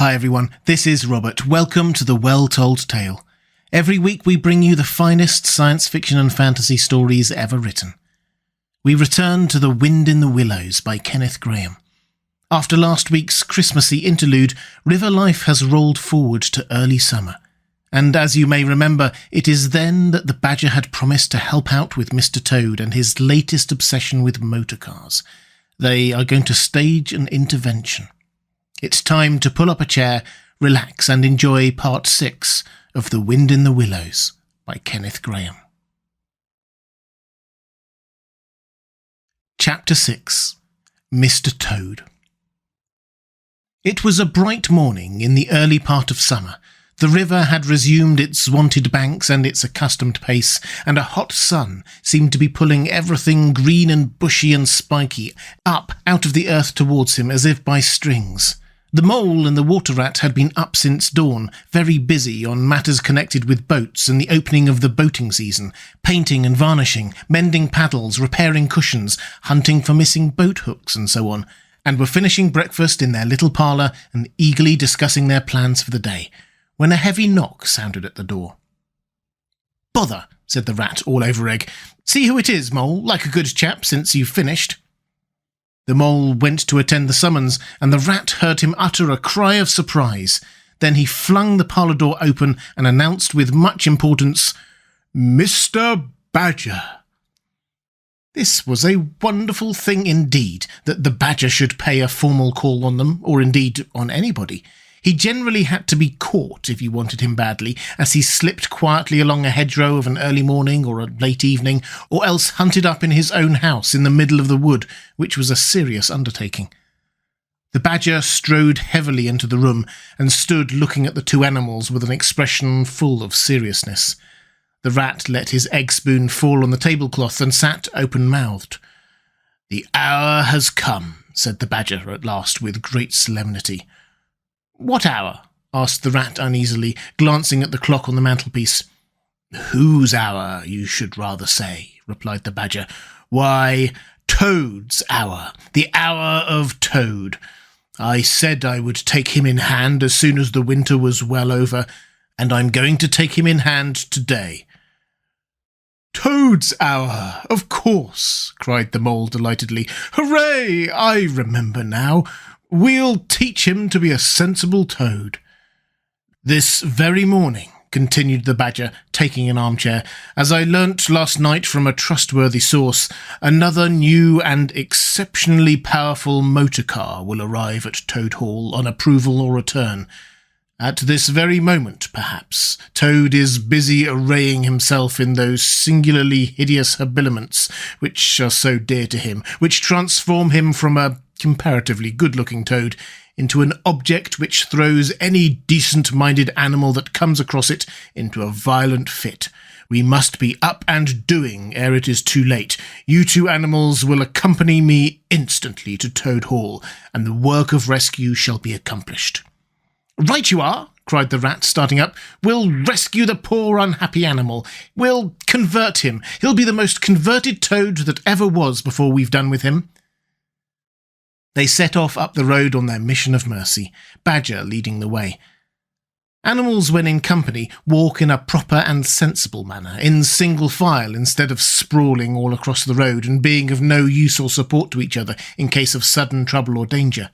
Hi everyone, this is Robert. Welcome to The Well-Told Tale. Every week we bring you the finest science fiction and fantasy stories ever written. We return to The Wind in the Willows by Kenneth Grahame. After last week's Christmassy interlude, river life has rolled forward to early summer. And as you may remember, it is then that the Badger had promised to help out with Mr. Toad and his latest obsession with motor cars. They are going to stage an intervention. It's time to pull up a chair, relax and enjoy part 6 of The Wind in the Willows by Kenneth Grahame. Chapter 6. Mr. Toad. It was a bright morning in the early part of summer. The river had resumed its wonted banks and its accustomed pace, and a hot sun seemed to be pulling everything green and bushy and spiky up out of the earth towards him as if by strings. The mole and the water rat had been up since dawn, very busy on matters connected with boats and the opening of the boating season, painting and varnishing, mending paddles, repairing cushions, hunting for missing boat hooks and so on, and were finishing breakfast in their little parlour and eagerly discussing their plans for the day, when a heavy knock sounded at the door. "Bother," said the rat, all over egg. "See who it is, Mole, like a good chap, since you've finished." The mole went to attend the summons, and the rat heard him utter a cry of surprise. Then he flung the parlour door open and announced with much importance, "Mr. Badger." This was a wonderful thing indeed, that the Badger should pay a formal call on them, or indeed on anybody. He generally had to be caught if you wanted him badly, as he slipped quietly along a hedgerow of an early morning or a late evening, or else hunted up in his own house in the middle of the wood, which was a serious undertaking. The Badger strode heavily into the room and stood looking at the two animals with an expression full of seriousness. The rat let his egg spoon fall on the tablecloth and sat open-mouthed. "The hour has come," said the Badger at last with great solemnity. "What hour?" asked the rat uneasily, glancing at the clock on the mantelpiece. "Whose hour, you should rather say," replied the Badger. "Why, Toad's hour, the hour of Toad. I said I would take him in hand as soon as the winter was well over, and I'm going to take him in hand today." "Toad's hour, of course," cried the mole delightedly. "Hooray! I remember now. We'll teach him to be a sensible toad." "This very morning," continued the Badger, taking an armchair, "as I learnt last night from a trustworthy source, another new and exceptionally powerful motor car will arrive at Toad Hall on approval or return. At this very moment, perhaps, Toad is busy arraying himself in those singularly hideous habiliments which are so dear to him, which transform him from a comparatively good-looking toad into an object which throws any decent-minded animal that comes across it into a violent fit. We must be up and doing ere it is too late. You two animals will accompany me instantly to Toad Hall, and the work of rescue shall be accomplished." "Right you are," cried the rat, starting up. "We'll rescue the poor unhappy animal. We'll convert him. He'll be the most converted toad that ever was before we've done with him." They set off up the road on their mission of mercy, Badger leading the way. Animals, when in company, walk in a proper and sensible manner, in single file instead of sprawling all across the road and being of no use or support to each other in case of sudden trouble or danger.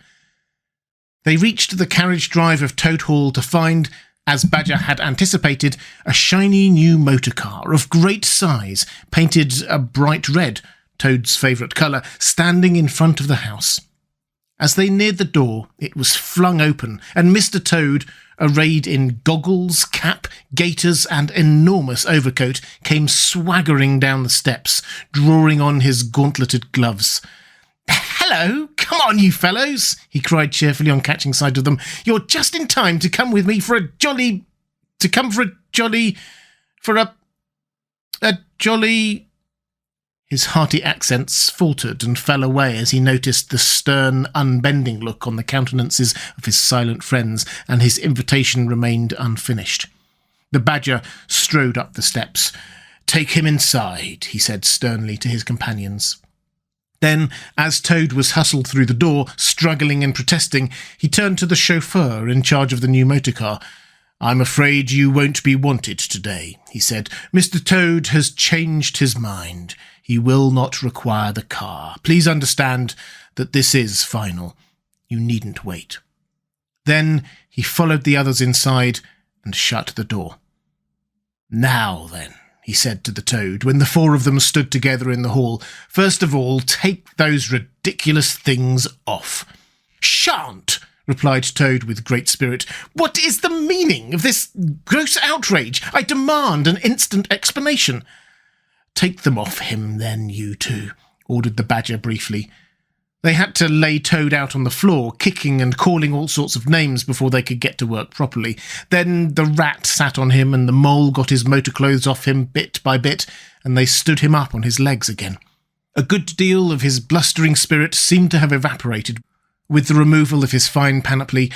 They reached the carriage drive of Toad Hall to find, as Badger had anticipated, a shiny new motor car of great size, painted a bright red, Toad's favourite colour, standing in front of the house. As they neared the door, it was flung open, and Mr. Toad, arrayed in goggles, cap, gaiters, and enormous overcoat, came swaggering down the steps, drawing on his gauntleted gloves. "Hello! Come on, you fellows!" he cried cheerfully on catching sight of them. "You're just in time to come with me for a jolly... His hearty accents faltered and fell away as he noticed the stern, unbending look on the countenances of his silent friends, and his invitation remained unfinished. The Badger strode up the steps. "Take him inside," he said sternly to his companions. Then, as Toad was hustled through the door, struggling and protesting, he turned to the chauffeur in charge of the new motorcar. "I'm afraid you won't be wanted today," he said. "Mr. Toad has changed his mind. He will not require the car. Please understand that this is final. You needn't wait." Then he followed the others inside and shut the door. "Now then," he said to the Toad, when the four of them stood together in the hall, "first of all, take those ridiculous things off." "Shan't," replied Toad with great spirit. "What is the meaning of this gross outrage? I demand an instant explanation." "Take them off him, then, you two," ordered the Badger briefly. They had to lay Toad out on the floor, kicking and calling all sorts of names before they could get to work properly. Then the Rat sat on him, and the Mole got his motor clothes off him bit by bit, and they stood him up on his legs again. A good deal of his blustering spirit seemed to have evaporated with the removal of his fine panoply.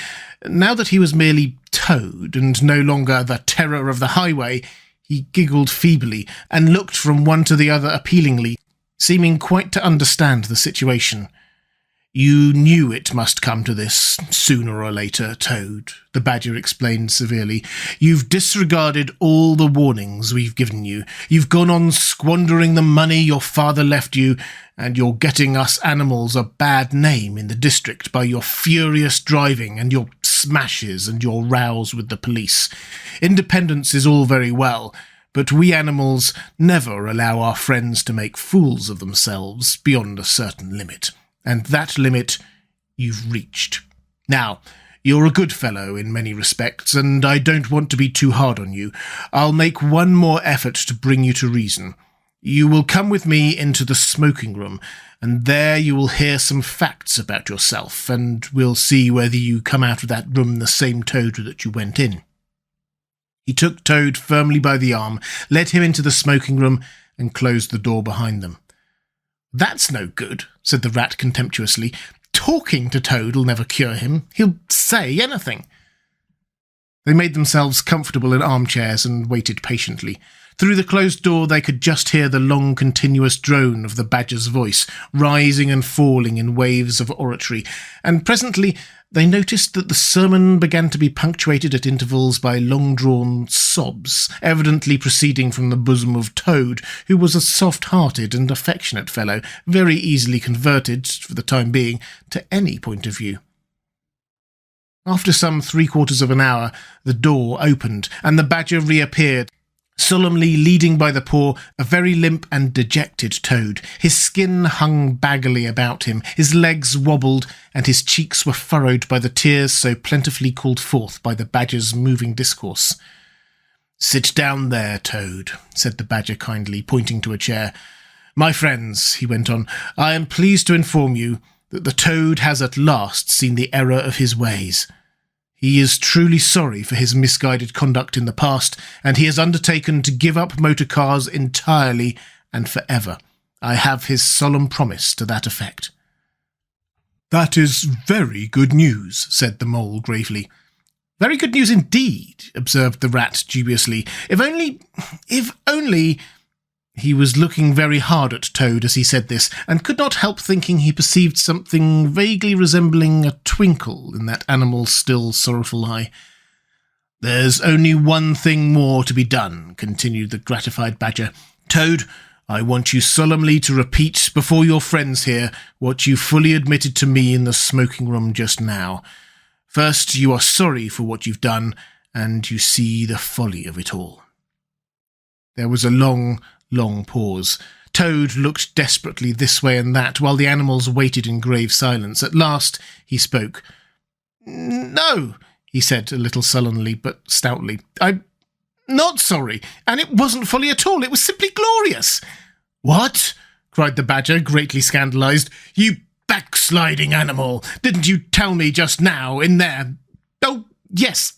Now that he was merely Toad, and no longer the terror of the highway, he giggled feebly, and looked from one to the other appealingly, seeming quite to understand the situation. "You knew it must come to this, sooner or later, Toad," the Badger explained severely. "You've disregarded all the warnings we've given you. You've gone on squandering the money your father left you, and you're getting us animals a bad name in the district by your furious driving and your smashes and your rows with the police. Independence is all very well, but we animals never allow our friends to make fools of themselves beyond a certain limit. And that limit you've reached. Now, you're a good fellow in many respects, and I don't want to be too hard on you. I'll make one more effort to bring you to reason. You will come with me into the smoking room, and there you will hear some facts about yourself, and we'll see whether you come out of that room the same Toad that you went in." He took Toad firmly by the arm, led him into the smoking room, and closed the door behind them. "That's no good," said the Rat contemptuously. "Talking to Toad'll never cure him. He'll say anything." They made themselves comfortable in armchairs and waited patiently. Through the closed door they could just hear the long continuous drone of the Badger's voice, rising and falling in waves of oratory, and presently they noticed that the sermon began to be punctuated at intervals by long-drawn sobs, evidently proceeding from the bosom of Toad, who was a soft-hearted and affectionate fellow, very easily converted, for the time being, to any point of view. After some 3/4 of an hour, the door opened, and the Badger reappeared, solemnly leading by the paw a very limp and dejected Toad. His skin hung baggily about him, his legs wobbled, and his cheeks were furrowed by the tears so plentifully called forth by the Badger's moving discourse. "Sit down there, Toad," said the Badger kindly, pointing to a chair. "My friends," he went on, "I am pleased to inform you that the Toad has at last seen the error of his ways. He is truly sorry for his misguided conduct in the past, and he has undertaken to give up motor cars entirely and forever. I have his solemn promise to that effect." "That is very good news," said the Mole gravely. "Very good news indeed," observed the Rat dubiously. If only... He was looking very hard at Toad as he said this, and could not help thinking he perceived something vaguely resembling a twinkle in that animal's still sorrowful eye. "There's only one thing more to be done," continued the gratified Badger. "Toad, I want you solemnly to repeat before your friends here what you fully admitted to me in the smoking room just now. First, you are sorry for what you've done, and you see the folly of it all." There was a long pause. Toad looked desperately this way and that, while the animals waited in grave silence. At last he spoke. "No," he said, a little sullenly but stoutly. "I'm not sorry, and it wasn't folly at all. It was simply glorious." "What?" cried the Badger, greatly scandalised. "You backsliding animal! Didn't you tell me just now, in there—" "Oh, yes,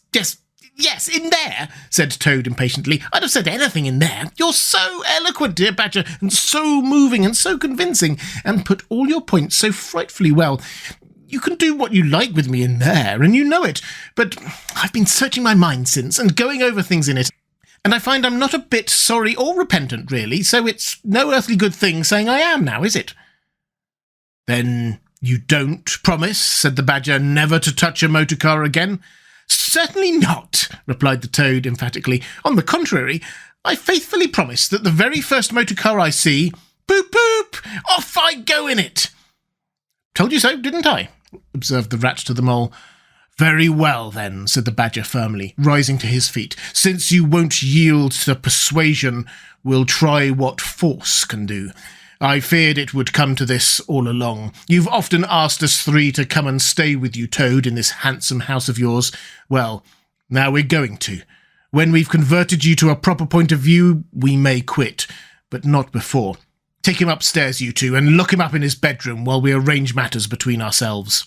in there," said Toad impatiently. "I'd have said anything in there. You're so eloquent, dear Badger, and so moving and so convincing, and put all your points so frightfully well. You can do what you like with me in there, and you know it. But I've been searching my mind since, and going over things in it, and I find I'm not a bit sorry or repentant, really, so it's no earthly good thing saying I am now, is it?" "Then you don't promise," said the Badger, "never to touch a motor car again?" "Certainly not," replied the Toad emphatically. "On the contrary, I faithfully promise that the very first motor car I see, boop boop, off I go in it." "Told you so, didn't I?" observed the Rat to the Mole. "Very well, then," said the Badger firmly, rising to his feet. "Since you won't yield to persuasion, we'll try what force can do. I feared it would come to this all along. You've often asked us three to come and stay with you, Toad, in this handsome house of yours. Well, now we're going to. When we've converted you to a proper point of view, we may quit, but not before. Take him upstairs, you two, and lock him up in his bedroom while we arrange matters between ourselves."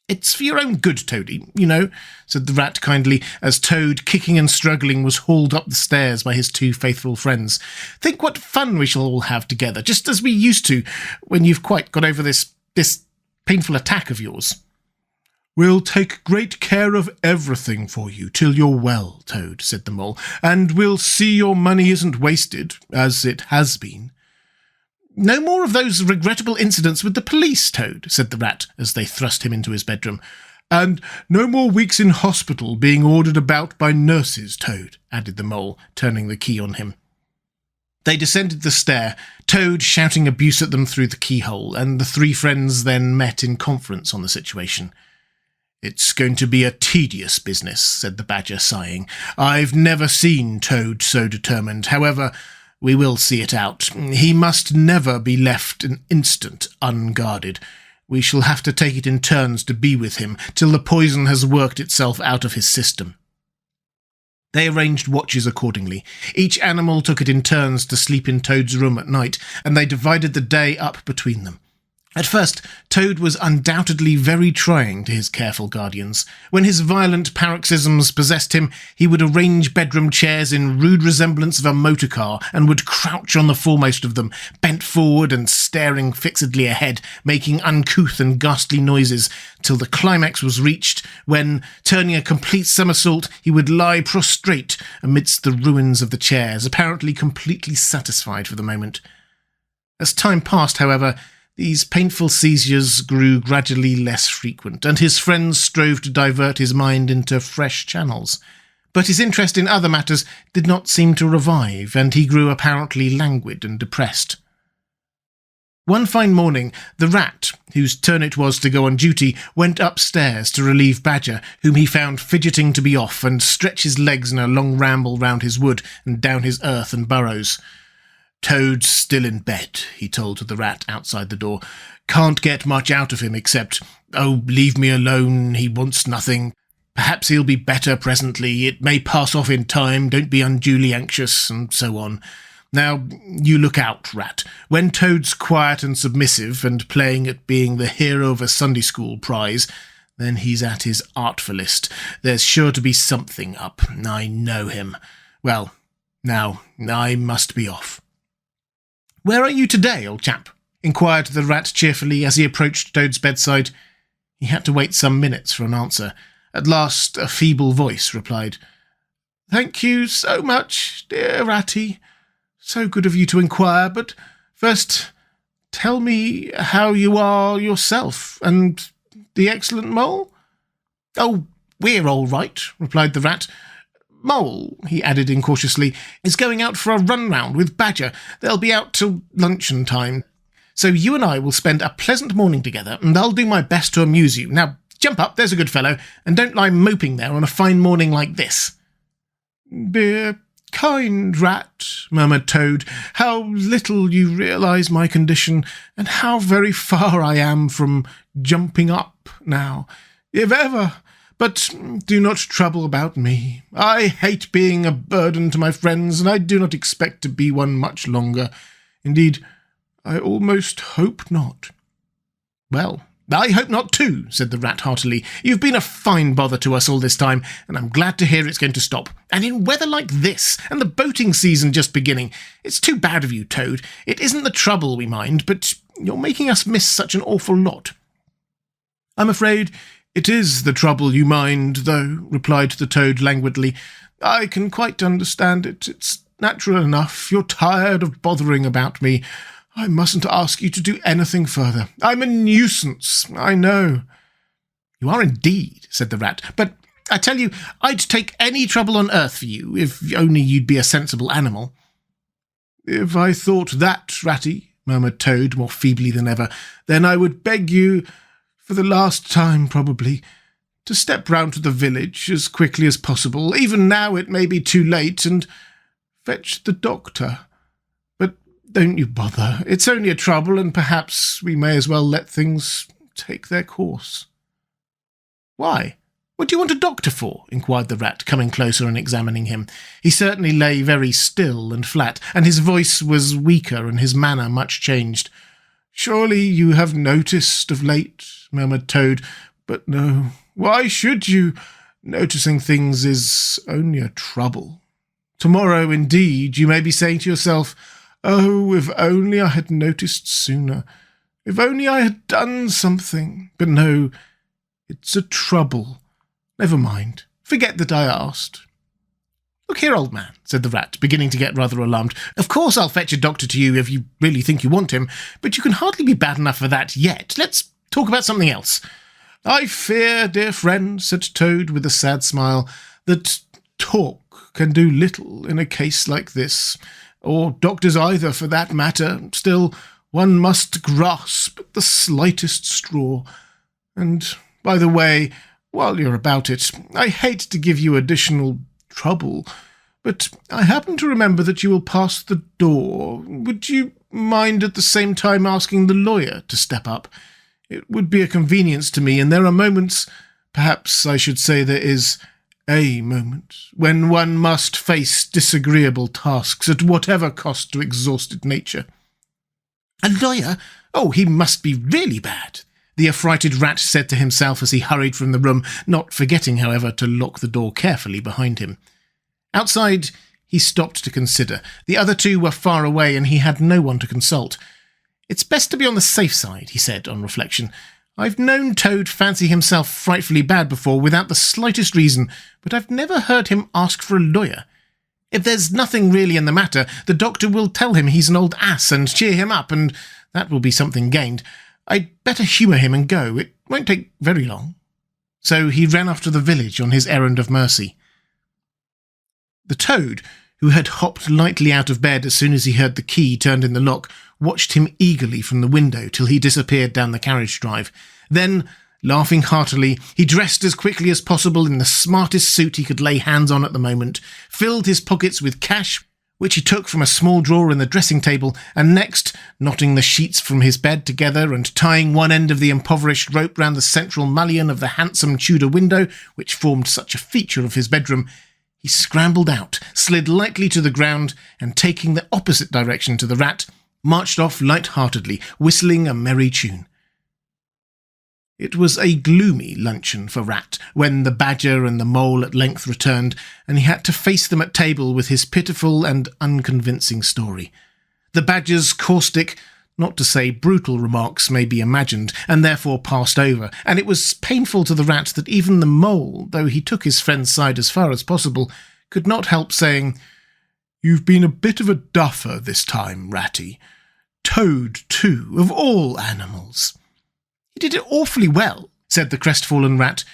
"It's for your own good, Toady, you know," said the Rat kindly, as Toad, kicking and struggling, was hauled up the stairs by his two faithful friends. "Think what fun we shall all have together, just as we used to, when you've quite got over this painful attack of yours." "We'll take great care of everything for you till you're well, Toad," said the Mole, "and we'll see your money isn't wasted, as it has been." "No more of those regrettable incidents with the police, Toad," said the Rat, as they thrust him into his bedroom. "And no more weeks in hospital being ordered about by nurses, Toad," added the Mole, turning the key on him. They descended the stair, Toad shouting abuse at them through the keyhole, and the three friends then met in conference on the situation. "It's going to be a tedious business," said the Badger, sighing. "I've never seen Toad so determined. However, we will see it out. He must never be left an instant unguarded. We shall have to take it in turns to be with him, till the poison has worked itself out of his system." They arranged watches accordingly. Each animal took it in turns to sleep in Toad's room at night, and they divided the day up between them. At first, Toad was undoubtedly very trying to his careful guardians. When his violent paroxysms possessed him, he would arrange bedroom chairs in rude resemblance of a motor car, and would crouch on the foremost of them, bent forward and staring fixedly ahead, making uncouth and ghastly noises, till the climax was reached, when, turning a complete somersault, he would lie prostrate amidst the ruins of the chairs, apparently completely satisfied for the moment. As time passed, however, these painful seizures grew gradually less frequent, and his friends strove to divert his mind into fresh channels. But his interest in other matters did not seem to revive, and he grew apparently languid and depressed. One fine morning, the Rat, whose turn it was to go on duty, went upstairs to relieve Badger, whom he found fidgeting to be off, and stretch his legs in a long ramble round his wood and down his earth and burrows. "Toad's still in bed," he told the Rat outside the door. "Can't get much out of him except, 'Oh, leave me alone, he wants nothing. Perhaps he'll be better presently. It may pass off in time. Don't be unduly anxious,' and so on. Now, you look out, Rat. When Toad's quiet and submissive and playing at being the hero of a Sunday school prize, then he's at his artfullest. There's sure to be something up. I know him. Well, now, I must be off." "Where are you today, old chap?" inquired the Rat cheerfully as he approached Toad's bedside. He had to wait some minutes for an answer. At last a feeble voice replied, "Thank you so much, dear Ratty. So good of you to inquire, but first tell me how you are yourself, and the excellent Mole?" "Oh, we're all right," replied the Rat. "Mole," he added incautiously, "is going out for a run-round with Badger. They'll be out till luncheon time. So you and I will spend a pleasant morning together, and I'll do my best to amuse you. Now, jump up, there's a good fellow, and don't lie moping there on a fine morning like this." "Dear, kind Rat," murmured Toad, "how little you realise my condition, and how very far I am from jumping up now, if ever. But do not trouble about me. I hate being a burden to my friends, and I do not expect to be one much longer. Indeed, I almost hope not." "Well, I hope not too," said the Rat heartily. "You've been a fine bother to us all this time, and I'm glad to hear it's going to stop. And in weather like this, and the boating season just beginning. It's too bad of you, Toad. It isn't the trouble we mind, but you're making us miss such an awful lot." "I'm afraid it is the trouble you mind, though," replied the Toad languidly. "I can quite understand it. It's natural enough. You're tired of bothering about me. I mustn't ask you to do anything further. I'm a nuisance, I know." "You are indeed," said the rat, "but I tell you, I'd take any trouble on earth for you, if only you'd be a sensible animal." "If I thought that, Ratty," murmured Toad more feebly than ever, "then I would beg you, for the last time probably, to step round to the village as quickly as possible. Even now it may be too late, and fetch the doctor. But don't you bother. It's only a trouble, and perhaps we may as well let things take their course." "Why? What do you want a doctor for?" inquired the rat, coming closer and examining him. He certainly lay very still and flat, and his voice was weaker and his manner much changed. "Surely you have noticed of late," murmured Toad, "but no. Why should you? Noticing things is only a trouble. Tomorrow, indeed, you may be saying to yourself, 'Oh, if only I had noticed sooner. If only I had done something.' But no, it's a trouble. Never mind. Forget that I asked." "Look here, old man," said the rat, beginning to get rather alarmed. "Of course I'll fetch a doctor to you if you really think you want him, but you can hardly be bad enough for that yet. Let's talk about something else." "I fear, dear friend," said Toad with a sad smile, "that talk can do little in a case like this, or doctors either for that matter. Still, one must grasp at the slightest straw. And, by the way, while you're about it, I hate to give you additional trouble, but I happen to remember that you will pass the door. Would you mind at the same time asking the lawyer to step up? It would be a convenience to me, and there are moments, perhaps I should say there is a moment, when one must face disagreeable tasks at whatever cost to exhausted nature." "A lawyer? Oh, he must be really bad," the affrighted rat said to himself as he hurried from the room, not forgetting, however, to lock the door carefully behind him. Outside, he stopped to consider. The other two were far away, and he had no one to consult. "It's best to be on the safe side," he said on reflection. "I've known Toad fancy himself frightfully bad before without the slightest reason, but I've never heard him ask for a lawyer. If there's nothing really in the matter, the doctor will tell him he's an old ass and cheer him up, and that will be something gained. I'd better humour him and go. It won't take very long." So he ran off to the village on his errand of mercy. The Toad, who had hopped lightly out of bed as soon as he heard the key turned in the lock, watched him eagerly from the window till he disappeared down the carriage drive. Then, laughing heartily, he dressed as quickly as possible in the smartest suit he could lay hands on at the moment, filled his pockets with cash, which he took from a small drawer in the dressing table, and next, knotting the sheets from his bed together and tying one end of the impoverished rope round the central mullion of the handsome Tudor window, which formed such a feature of his bedroom, he scrambled out, slid lightly to the ground, and taking the opposite direction to the rat, marched off light-heartedly, whistling a merry tune. It was a gloomy luncheon for Rat when the Badger and the Mole at length returned, and he had to face them at table with his pitiful and unconvincing story. The Badger's caustic, not to say brutal remarks may be imagined, and therefore passed over, and it was painful to the Rat that even the Mole, though he took his friend's side as far as possible, could not help saying, "You've been a bit of a duffer this time, Ratty. Toad, too, of all animals." "He did it awfully well," said the crestfallen Rat.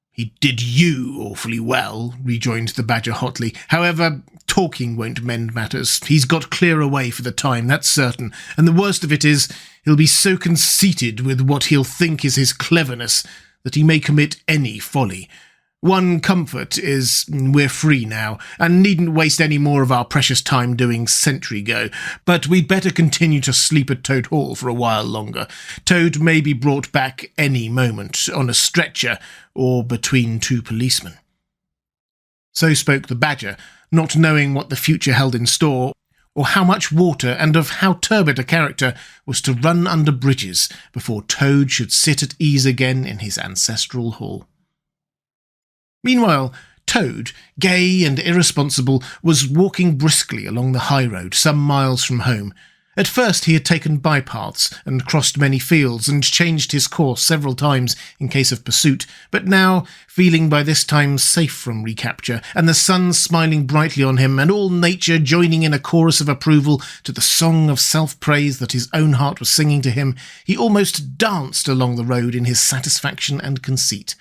"He did you awfully well," rejoined the Badger hotly. "However, talking won't mend matters. He's got clear away for the time, that's certain, and the worst of it is, he'll be so conceited with what he'll think is his cleverness that he may commit any folly. One comfort is we're free now, and needn't waste any more of our precious time doing sentry go. But we'd better continue to sleep at Toad Hall for a while longer. Toad may be brought back any moment, on a stretcher, or between two policemen." So spoke the Badger, not knowing what the future held in store, or how much water and of how turbid a character was to run under bridges before Toad should sit at ease again in his ancestral hall. Meanwhile, Toad, gay and irresponsible, was walking briskly along the high road some miles from home. At first he had taken bypaths and crossed many fields and changed his course several times in case of pursuit, but now, feeling by this time safe from recapture, and the sun smiling brightly on him, and all nature joining in a chorus of approval to the song of self-praise that his own heart was singing to him, he almost danced along the road in his satisfaction and conceit.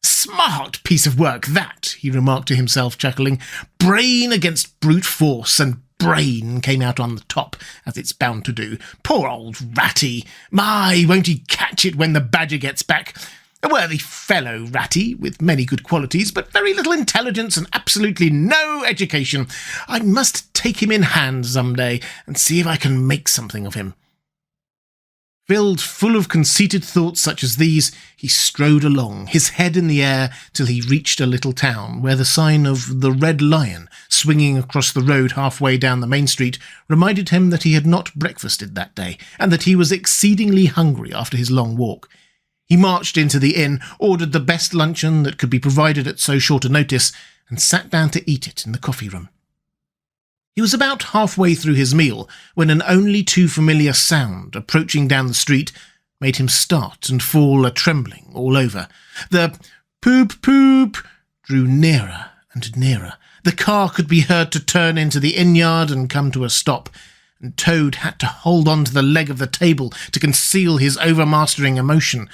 "Smart piece of work, that," he remarked to himself, chuckling. "Brain against brute force, and brain came out on the top, as it's bound to do. Poor old Ratty! My, won't he catch it when the badger gets back? A worthy fellow, Ratty, with many good qualities, but very little intelligence and absolutely no education. I must take him in hand some day, and see if I can make something of him." Filled full of conceited thoughts such as these, he strode along, his head in the air, till he reached a little town, where the sign of the Red Lion, swinging across the road halfway down the main street, reminded him that he had not breakfasted that day, and that he was exceedingly hungry after his long walk. He marched into the inn, ordered the best luncheon that could be provided at so short a notice, and sat down to eat it in the coffee-room. He was about halfway through his meal when an only too familiar sound approaching down the street made him start and fall a-trembling all over. The poop-poop drew nearer and nearer. The car could be heard to turn into the inn-yard and come to a stop, and Toad had to hold on to the leg of the table to conceal his overmastering emotion.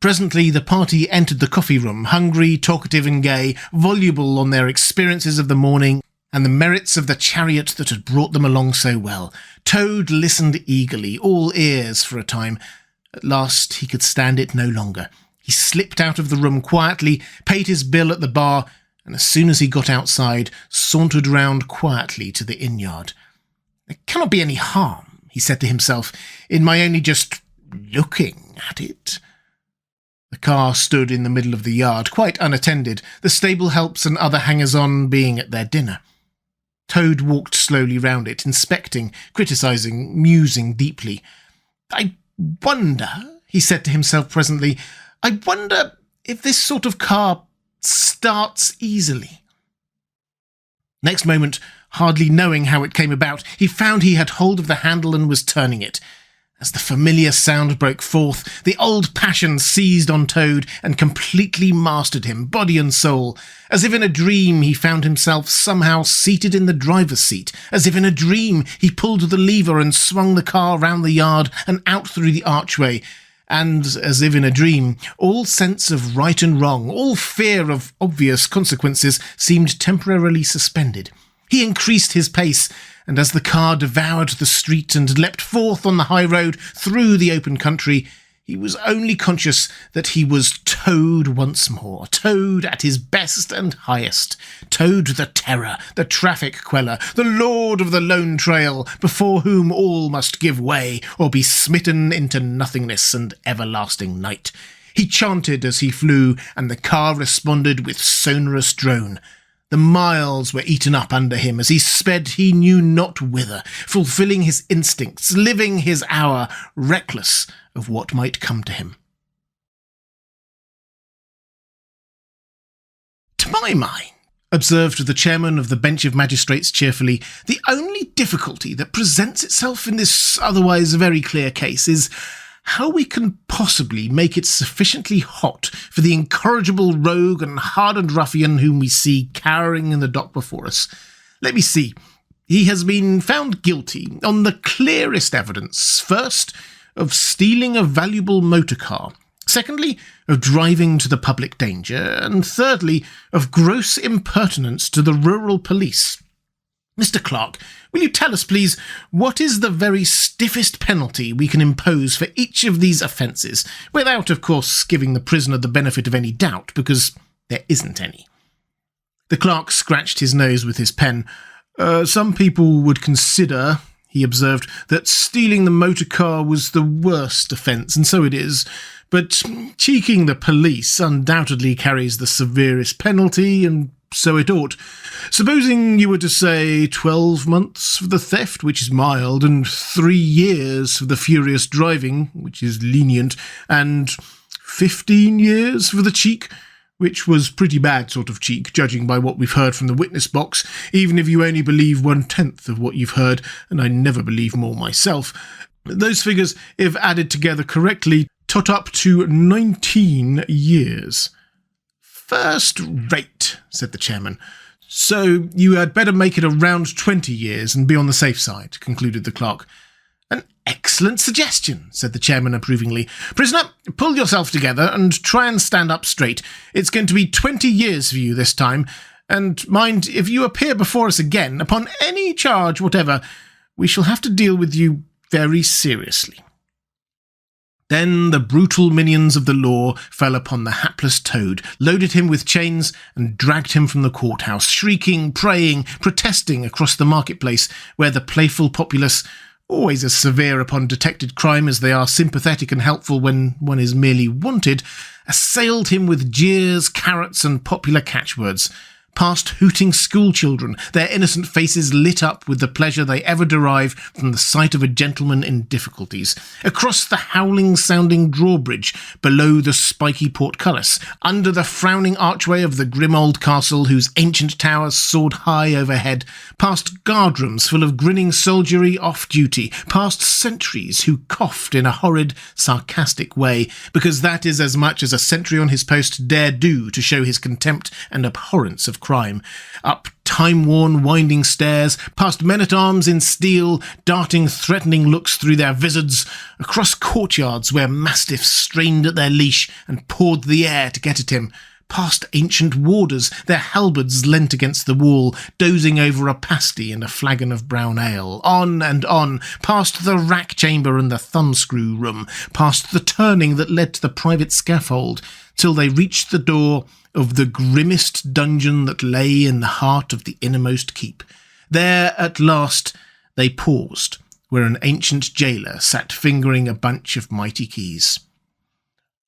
Presently the party entered the coffee-room, hungry, talkative and gay, voluble on their experiences of the morning and the merits of the chariot that had brought them along so well. Toad listened eagerly, all ears for a time. At last he could stand it no longer. He slipped out of the room quietly, paid his bill at the bar, and as soon as he got outside, sauntered round quietly to the inn-yard. "There cannot be any harm," he said to himself, "in my only just looking at it." The car stood in the middle of the yard, quite unattended, the stable helps and other hangers-on being at their dinner. Toad walked slowly round it, inspecting, criticising, musing deeply. "I wonder," he said to himself presently, "I wonder if this sort of car starts easily." Next moment, hardly knowing how it came about, he found he had hold of the handle and was turning it. As the familiar sound broke forth, the old passion seized on Toad and completely mastered him, body and soul. As if in a dream, he found himself somehow seated in the driver's seat. As if in a dream, he pulled the lever and swung the car round the yard and out through the archway. And, as if in a dream, all sense of right and wrong, all fear of obvious consequences, seemed temporarily suspended. He increased his pace, and as the car devoured the street and leapt forth on the high road through the open country, he was only conscious that he was Toad once more, Toad at his best and highest, Toad the terror, the traffic queller, the lord of the lone trail, before whom all must give way or be smitten into nothingness and everlasting night. He chanted as he flew, and the car responded with sonorous drone. The miles were eaten up under him as he sped he knew not whither, fulfilling his instincts, living his hour, reckless of what might come to him. "To my mind," observed the chairman of the bench of magistrates cheerfully, "the only difficulty that presents itself in this otherwise very clear case is how we can possibly make it sufficiently hot for the incorrigible rogue and hardened ruffian whom we see cowering in the dock before us. Let me see. He has been found guilty on the clearest evidence. First, of stealing a valuable motor car. Secondly, of driving to the public danger. And thirdly, of gross impertinence to the rural police. Mr. Clerk, will you tell us, please, what is the very stiffest penalty we can impose for each of these offences, without, of course, giving the prisoner the benefit of any doubt, because there isn't any?" The clerk scratched his nose with his pen. Some people would consider," he observed, "that stealing the motor car was the worst offence, and so it is. But cheeking the police undoubtedly carries the severest penalty, and so it ought. Supposing you were to say 12 months for the theft, which is mild, and 3 years for the furious driving, which is lenient, and 15 years for the cheek, which was pretty bad sort of cheek, judging by what we've heard from the witness box, even if you only believe 1/10 of what you've heard, and I never believe more myself. Those figures, if added together correctly, tot up to 19 years. First rate, said the chairman. So you had better make it around 20 years and be on the safe side, concluded the clerk. An excellent suggestion, said the chairman approvingly. Prisoner, pull yourself together and try and stand up straight. It's going to be 20 years for you this time, and mind, if you appear before us again, upon any charge whatever, we shall have to deal with you very seriously. Then the brutal minions of the law fell upon the hapless Toad, loaded him with chains, and dragged him from the courthouse, shrieking, praying, protesting across the marketplace, where the playful populace, always as severe upon detected crime as they are sympathetic and helpful when one is merely wanted, assailed him with jeers, carrots, and popular catchwords. Past hooting schoolchildren, their innocent faces lit up with the pleasure they ever derive from the sight of a gentleman in difficulties, across the howling-sounding drawbridge, below the spiky portcullis, under the frowning archway of the grim old castle whose ancient towers soared high overhead, past guardrooms full of grinning soldiery off duty, past sentries who coughed in a horrid, sarcastic way, because that is as much as a sentry on his post dare do to show his contempt and abhorrence of crime, up time-worn winding stairs, past men-at-arms in steel, darting threatening looks through their vizards, across courtyards where mastiffs strained at their leash and pawed the air to get at him, past ancient warders, their halberds leant against the wall, dozing over a pasty and a flagon of brown ale, on and on, past the rack chamber and the thumbscrew room, past the turning that led to the private scaffold, till they reached the door of the grimmest dungeon that lay in the heart of the innermost keep. There, at last, they paused, where an ancient jailer sat fingering a bunch of mighty keys.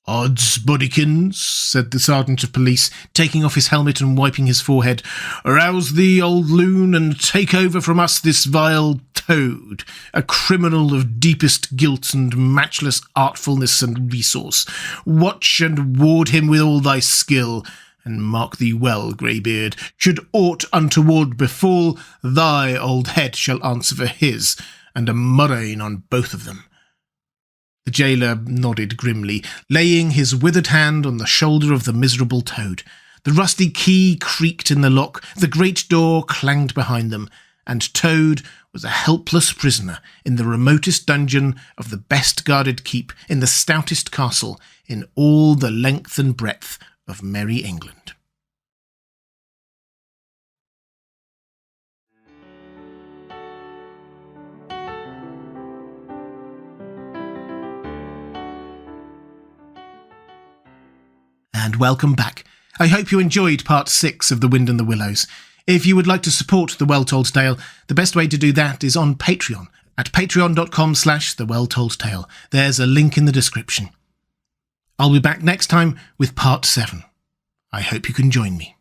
"Odds bodykins," said the sergeant of police, taking off his helmet and wiping his forehead. "Rouse thee, old loon, and take over from us this vile Toad, a criminal of deepest guilt and matchless artfulness and resource. Watch and ward him with all thy skill, and mark thee well, greybeard, should aught untoward befall, thy old head shall answer for his, and a murrain on both of them." The jailer nodded grimly, laying his withered hand on the shoulder of the miserable Toad. The rusty key creaked in the lock, the great door clanged behind them, and Toad was a helpless prisoner in the remotest dungeon of the best-guarded keep in the stoutest castle in all the length and breadth of merry England. And welcome back. I hope you enjoyed part 6 of The Wind and the Willows. If you would like to support The Well-Told Tale, the best way to do that is on Patreon, at patreon.com/The Well-Told Tale. There's a link in the description. I'll be back next time with part 7. I hope you can join me.